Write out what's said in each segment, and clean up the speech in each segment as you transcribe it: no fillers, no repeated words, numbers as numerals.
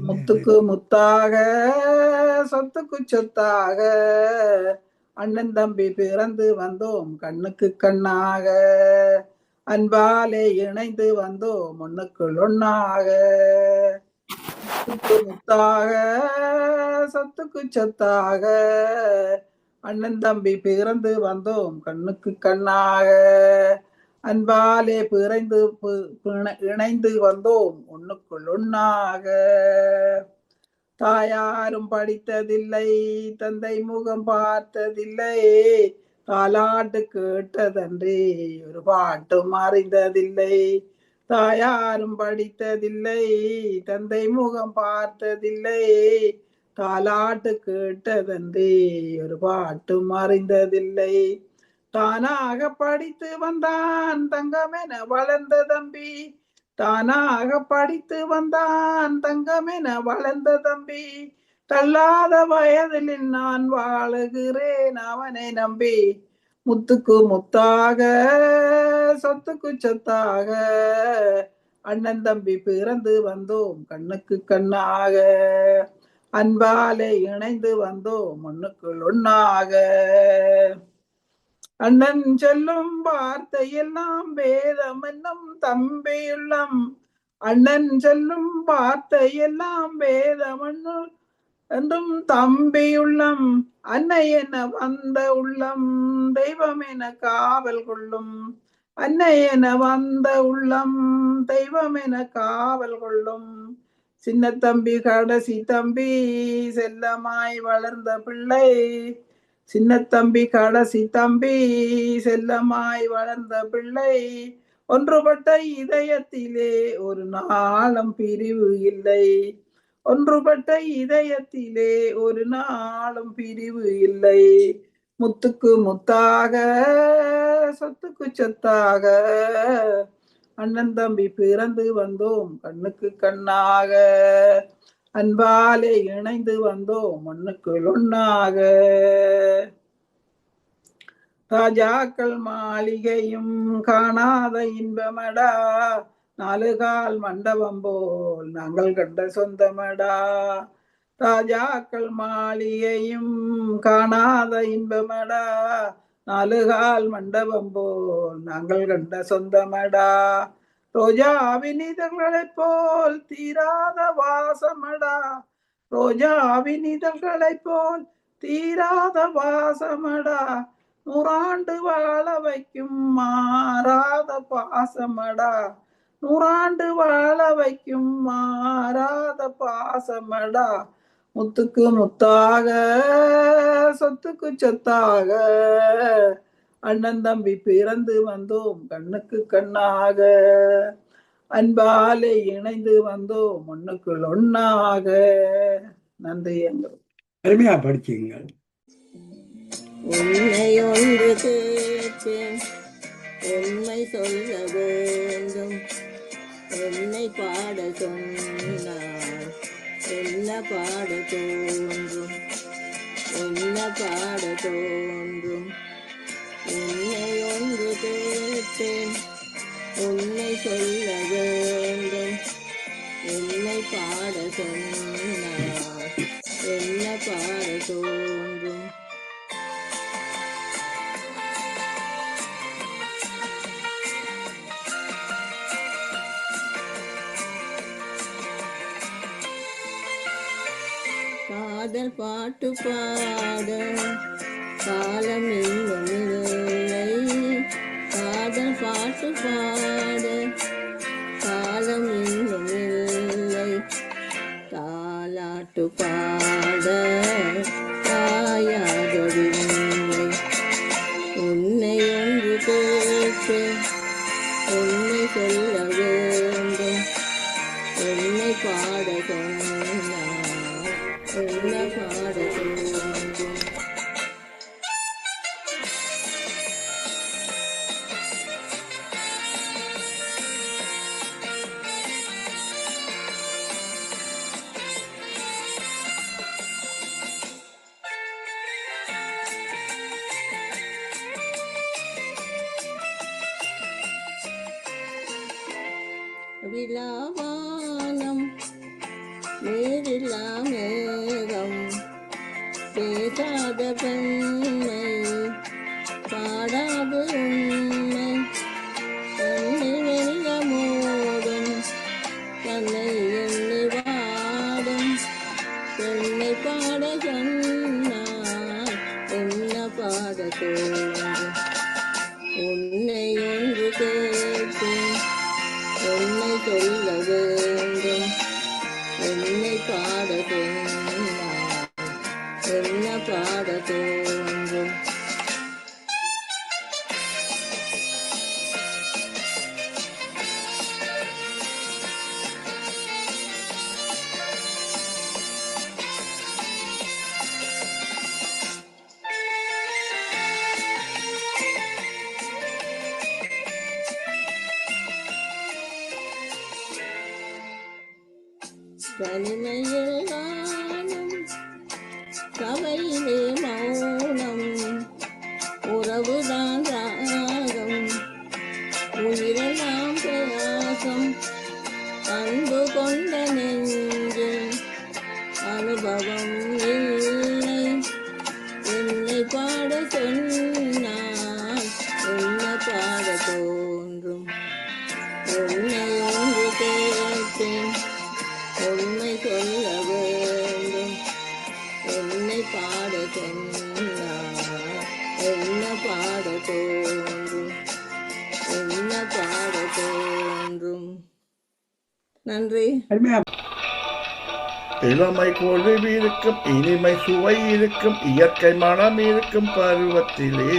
முத்துக்கு முத்தாக சொத்துக்கு சொத்தாக அண்ணன் தம்பி பிறந்து வந்தோம் கண்ணுக்கு கண்ணாக அன்பாலே இணைந்து வந்தோம் ஒண்ணுக்குள் ஒண்ணாக முத்துக்கு முத்தாக சொத்துக்கு சொத்தாக அண்ணன் தம்பி பிறந்து வந்தோம் கண்ணுக்கு கண்ணாக அன்பாலே இணைந்து வந்தோம் ஒண்ணுக்குள் ஒண்ணாக தாயாரும் படித்ததில்லை தந்தை முகம் பார்த்ததில்லை தாலாட்டு கேட்டதன்றி ஒரு பாட்டும் அறிந்ததில்லை தாயாரும் படித்ததில்லை தந்தை முகம் பார்த்ததில்லை தாலாட்டு கேட்டதன்றி ஒரு பாட்டும் அறிந்ததில்லை தானாக படித்து வந்தான் தங்கமென வளர்ந்த தம்பி தானாக படித்து வந்தான் தங்கமென வளர்ந்த தம்பி தள்ளாத வயதில் நான் வாழுகிறேன் அவனை நம்பி முத்துக்கு முத்தாக சொத்துக்கு சொத்தாக அண்ணன் தம்பி பிறந்து வந்தோம் கண்ணுக்கு கண்ணாக அன்பாலே இணைந்து வந்தோம் ஒண்ணுக்குள் ஒண்ணாக அண்ணன் சொல்லும் வார்த்தையெல்லாம் வேதம் என்னும் தம்பியுள்ளம் அண்ணன் சொல்லும் வார்த்தையெல்லாம் வேதம் என்றும் தம்பியுள்ளம் அன்னை என வந்த உள்ளம் தெய்வம் என காவல் கொள்ளும் அன்னை என வந்த உள்ளம் தெய்வம் என காவல் கொள்ளும் சின்ன தம்பி கடைசி தம்பி செல்லமாய் வளர்ந்த பிள்ளை சின்ன தம்பி கடைசி தம்பி செல்லமாய் வளர்ந்த பிள்ளை ஒன்றுபட்ட இதயத்திலே ஒரு நாளும் பிரிவு இல்லை ஒன்றுபட்ட இதயத்திலே ஒரு நாளும் பிரிவு இல்லை முத்துக்கு முத்தாக சொத்துக்கு சொத்தாக அண்ணன் தம்பி பிறந்து வந்தோம் கண்ணுக்கு கண்ணாக அன்பாலே இணைந்து வந்தோம் மண்ணுக்குள் ஒண்ணாக ராஜாக்கள் மாளிகையும் காணாத இன்பமடா நாலுகால் மண்டபம் போல் நாங்கள் கண்ட சொந்தமடா ராஜாக்கள் மாளிகையும் காணாத இன்பமடா நாலுகால் மண்டபம் போல் நாங்கள் கண்ட சொந்தமடா ரோஜாவின் இதழ்களைப் போல் தீராத வாசமடா ரோஜாவின் இதழ்களைப் போல் தீராத வாசமடா நூறாண்டு வாழ வைக்கும் மாறாத பாசமடா நூறாண்டு வாழ வைக்கும் மாறாத பாசமடா முத்துக்கு முத்தாக சொத்துக்கு சொத்தாக அண்ணன் தம்பி பிறந்து வந்தோம் கண்ணுக்கு கண்ணாக அன்பாலே இணைந்து வந்தோம் ஒண்ணுக்குள் ஒண்ணாக நன்றி எங்கள் அருமையா படிச்சீங்கள் உன்னை ஒன்று கேட்பேன் உண்மை சொல்ல வேண்டும் என்னை பாட சொன்னார் என்ன பாட தோன்றும் என்ன பாட தோன்றும் உன்னை ஒன்று கேட்பேன் உன்னை சொல்ல வேண்டும் என்னை பாட சொன்னார் என்ன பாட தோன்றும் காதல் பாட்டு பாட காலம் இன்னும் இல்லை காதல் பாட்டு பாட காலம் இன்னும் இல்லை தாலாட்டு பாட தாயாகவில்லை உன்னை ஒன்று கேட்டு உன்னை சொல்ல வேண்டும் என்னை பாட சொன்னார் என்ன பாட தோன்றும் விழாவானம் நீரில்லா மேகம் பேசாத பெண்மை பாடாது உண்மை கண்ணில் வெளிய மூடும் தன்னை எண்ணி வாடும் பெண்ணை பாட சொன்னால் என்ன பாட தோன்றும் உன்னை ஒன்று கேட்பேன் உன்னை சொல்ல வேண்டும் என்னை பாட சொன்னால் என்ன பாட தோன்றும் தனிமையில் நானும் சபையிலே மௌனம் உறவுதான் ராகம் உயிரெல்லாம் பிரயாசம் அன்பு கொண்ட நெஞ்சில் அனுபவம் இல்லை என்னை பாட சொன்னால் என்ன பாட தோன்றும் உன்னை ஒன்று கேட்பேன் உண்மை சொல்ல வேண்டும் என்னை பாட சொன்னால் என்ன பாட தோன்றும் என்ன பாட தோன்றும். நன்றி. அருமையா இளமை கொழுவி இருக்கும் இனிமை சுவை இருக்கும் இயற்கை மனம் இருக்கும் பருவத்திலே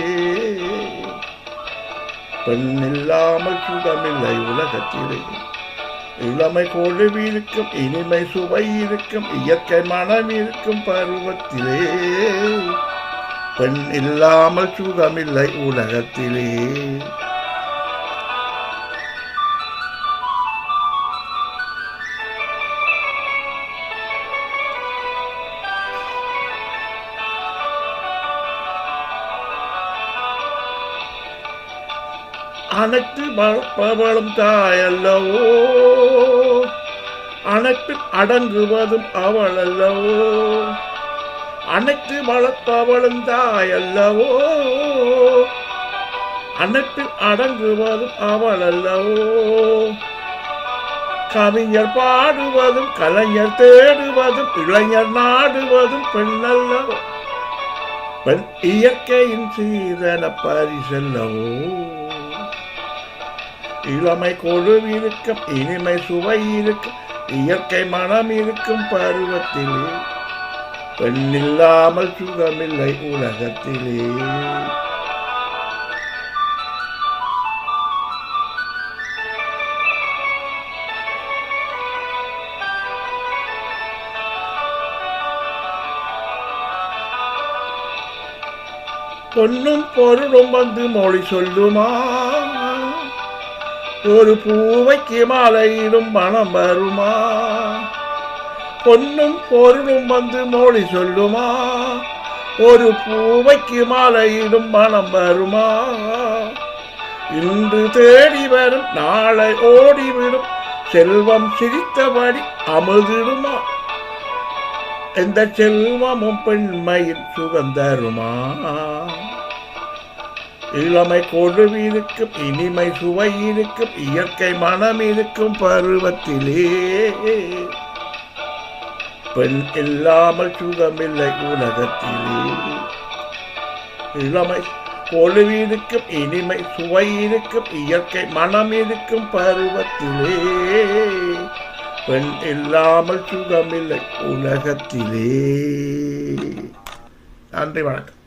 பெண் இல்லாமல் சுகமில்லை உலகத்திலே இளமை கொழுவி இருக்கும் இனிமை சுவை இருக்கும் இயற்கை மனம் இருக்கும் பருவத்திலே பெண் இல்லாமல் சுகமில்லை உலகத்திலே. அனைத்து வளர்ப்பவளும் தாயல்லவோ அனைத்தில் அடங்குவதும் அவள் அல்லவோ அனைத்து வளர்ப்பவளும் தாயல்லவோ அனைத்தில் அடங்குவதும் அவள் அல்லவோ கவிஞர் பாடுவதும் கலைஞர் தேடுவதும் இளைஞர் நாடுவதும் பெண்ணல்லவோ பெண் இயற்கையின் சீதன பரிசல்லவோ இளமை கொழுவி இருக்கும் இனிமை சுவை இருக்கும் இயற்கை மனம் இருக்கும் பருவத்திலே பெண் இல்லாமல் சுகமில்லை உலகத்திலே. பொன்னும் பொருளும் வந்து மொழி சொல்லுமா ஒரு பூவைக்கு மாலையிடும் மனம் வருமா பொன்னும் பொருளும் வந்து மொழி சொல்லுமா ஒரு பூவைக்கு மாலையிடும் மனம் வருமா இன்று தேடி வரும் நாளை ஓடிவிடும் செல்வம் சிரித்தபடி அமுதிடுமா எந்த செல்வமும் பெண்மையின் சுகந்தருமா இளமை கொழுவி இருக்கும் இனிமை சுவை இருக்கும் இயற்கை மனம் இருக்கும் பருவத்திலே பெண் இல்லாமல் சுகமில்லை உலகத்திலே இளமை கொழுவி இருக்கும் இனிமை சுவை இருக்கும் இயற்கை மனம் இருக்கும் பருவத்திலே பெண் இல்லாமல் சுகமில்லை உலகத்திலே. நன்றி, வணக்கம்.